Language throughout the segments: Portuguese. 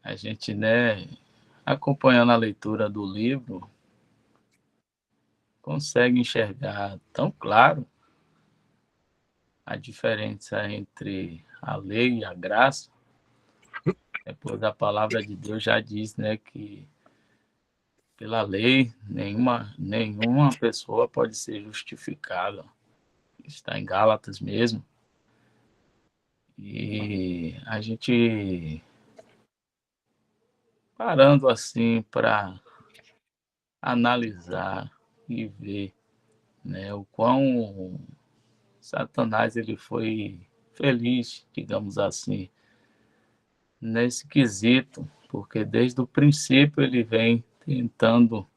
A gente, né, acompanhando a leitura do livro, consegue enxergar tão claro a diferença entre a lei e a graça, pois a palavra de Deus já diz, né, que pela lei nenhuma pessoa pode ser justificada. Está em Gálatas mesmo. E a gente parando assim para analisar e ver, né, o quão Satanás ele foi feliz, digamos assim, nesse quesito, porque desde o princípio ele vem tentando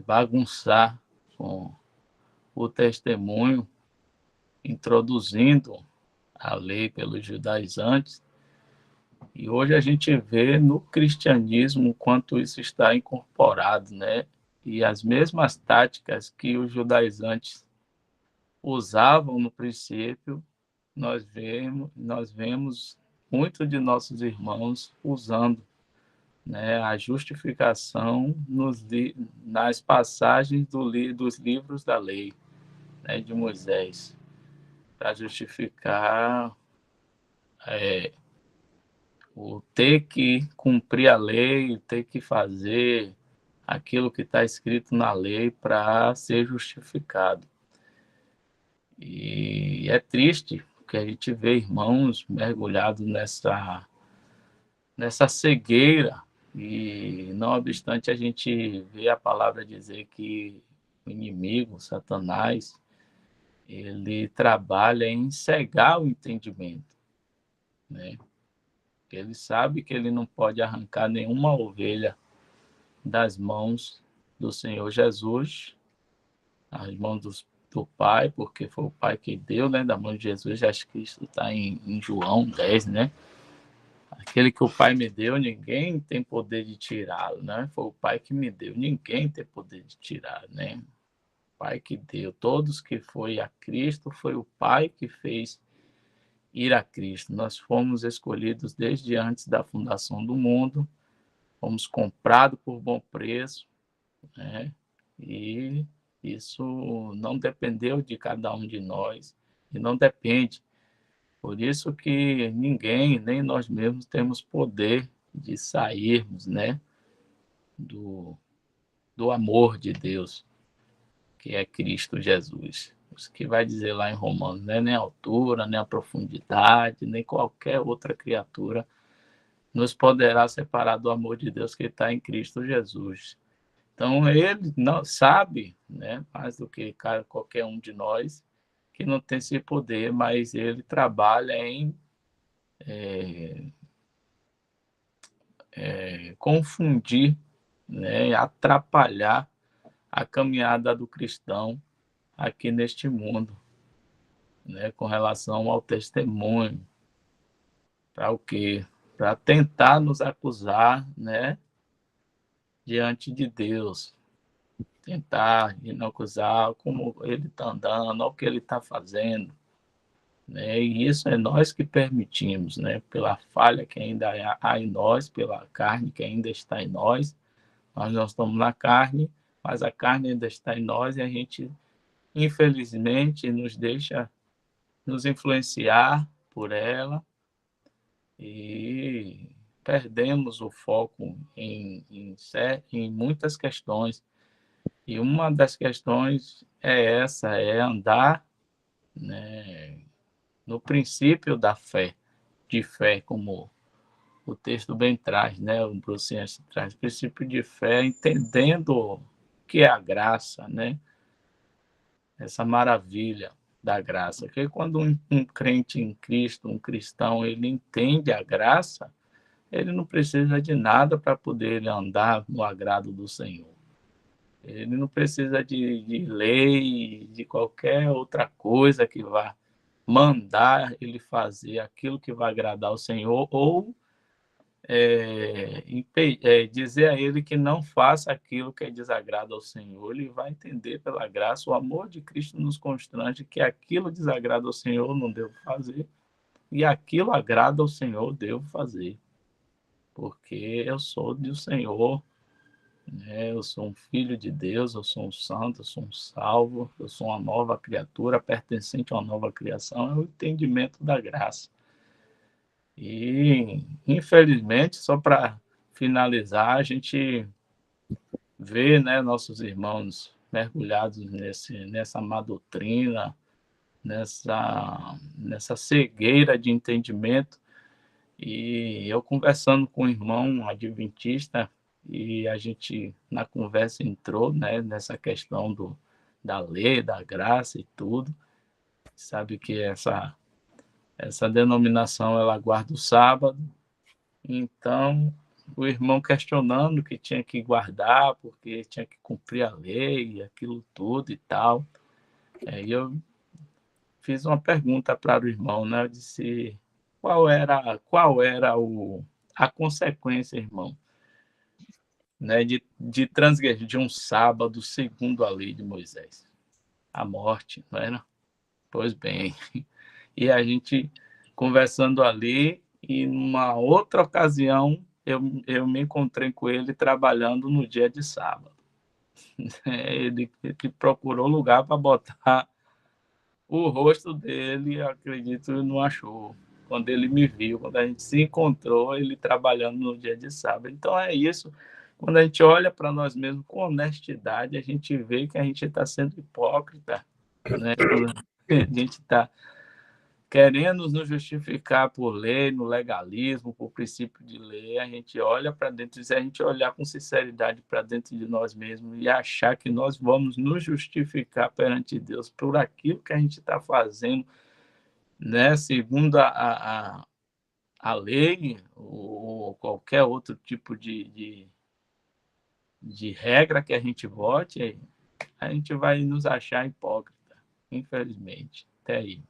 bagunçar com o testemunho, introduzindo a lei pelos judaizantes, e hoje a gente vê no cristianismo o quanto isso está incorporado, né? E as mesmas táticas que os judaizantes usavam no princípio, nós vemos muitos de nossos irmãos usando, né, a justificação nas passagens dos livros da lei, né, de Moisés, para justificar o ter que cumprir a lei, ter que fazer aquilo que está escrito na lei para ser justificado. E é triste porque a gente vê irmãos mergulhados nessa cegueira, e não obstante a gente vê a palavra dizer que o inimigo, Satanás, ele trabalha em cegar o entendimento, né? Ele sabe que ele não pode arrancar nenhuma ovelha das mãos do Senhor Jesus, as mãos do Pai, porque foi o Pai que deu, né, da mão de Jesus. Acho que isso está em João 10, né? Aquele que o Pai me deu, ninguém tem poder de tirá-lo, né? Foi o Pai que me deu, ninguém tem poder de tirar, né? O Pai que deu, todos que foi a Cristo, foi o Pai que fez ir a Cristo. Nós fomos escolhidos desde antes da fundação do mundo, fomos comprados por bom preço, né? E isso não dependeu de cada um de nós, e não depende. Por isso que ninguém, nem nós mesmos, temos poder de sairmos, né, do, do amor de Deus, que é Cristo Jesus. Isso que vai dizer lá em Romanos, né? Nem a altura, nem a profundidade, nem qualquer outra criatura nos poderá separar do amor de Deus que está em Cristo Jesus. Então, ele não sabe, né, mais do que qualquer um de nós, que não tem esse poder, mas ele trabalha em confundir, né, atrapalhar a caminhada do cristão aqui neste mundo, né, com relação ao testemunho, para o quê? Para tentar nos acusar, né, diante de Deus, tentar nos acusar como ele está andando, o que ele está fazendo, né? E isso é nós que permitimos, né? Pela falha que ainda há em nós, pela carne que ainda está em nós. Nós não estamos na carne, mas a carne ainda está em nós, e a gente, infelizmente, nos deixa nos influenciar por ela, e perdemos o foco em muitas questões. E uma das questões é essa, é andar, né, no princípio da fé, de fé, como o texto bem traz, né? O Bruciense traz princípio de fé, entendendo o que é a graça, né? Essa maravilha da graça. Porque quando um crente em Cristo, um cristão, ele entende a graça, ele não precisa de nada para poder andar no agrado do Senhor. Ele não precisa de lei, de qualquer outra coisa que vá mandar ele fazer aquilo que vai agradar ao Senhor, ou dizer a ele que não faça aquilo que desagrada ao Senhor. Ele vai entender pela graça, o amor de Cristo nos constrange que aquilo desagrada ao Senhor, não devo fazer, e aquilo agrada ao Senhor, devo fazer. porque eu sou do Senhor, né? Eu sou um filho de Deus, eu sou um santo, eu sou um salvo, eu sou uma nova criatura, pertencente a uma nova criação, é o entendimento da graça. E, infelizmente, só para finalizar, a gente vê, né, nossos irmãos mergulhados nessa má doutrina, nessa cegueira de entendimento. E eu conversando com um irmão adventista, e a gente, na conversa, entrou, né, nessa questão da lei, da graça e tudo. Sabe que essa denominação, ela guarda o sábado, então o irmão questionando que tinha que guardar, porque tinha que cumprir a lei, aquilo tudo e tal. Aí eu fiz uma pergunta para o irmão, né? Eu disse qual era a consequência, irmão, né, de transgredir de um sábado segundo a lei de Moisés? A morte, não era? Pois bem. E a gente conversando ali, e numa outra ocasião eu me encontrei com ele trabalhando no dia de sábado. Ele procurou lugar para botar o rosto dele, acredito, não achou. Quando ele me viu, quando a gente se encontrou, ele trabalhando no dia de sábado. Então é isso. Quando a gente olha para nós mesmos com honestidade, a gente vê que a gente está sendo hipócrita, né? Quando a gente está querendo nos justificar por lei, no legalismo, por princípio de lei, a gente olha para dentro, e se a gente olhar com sinceridade para dentro de nós mesmos e achar que nós vamos nos justificar perante Deus por aquilo que a gente está fazendo, né, segundo a lei ou qualquer outro tipo de regra que a gente vote, a gente vai nos achar hipócrita, infelizmente. Até aí.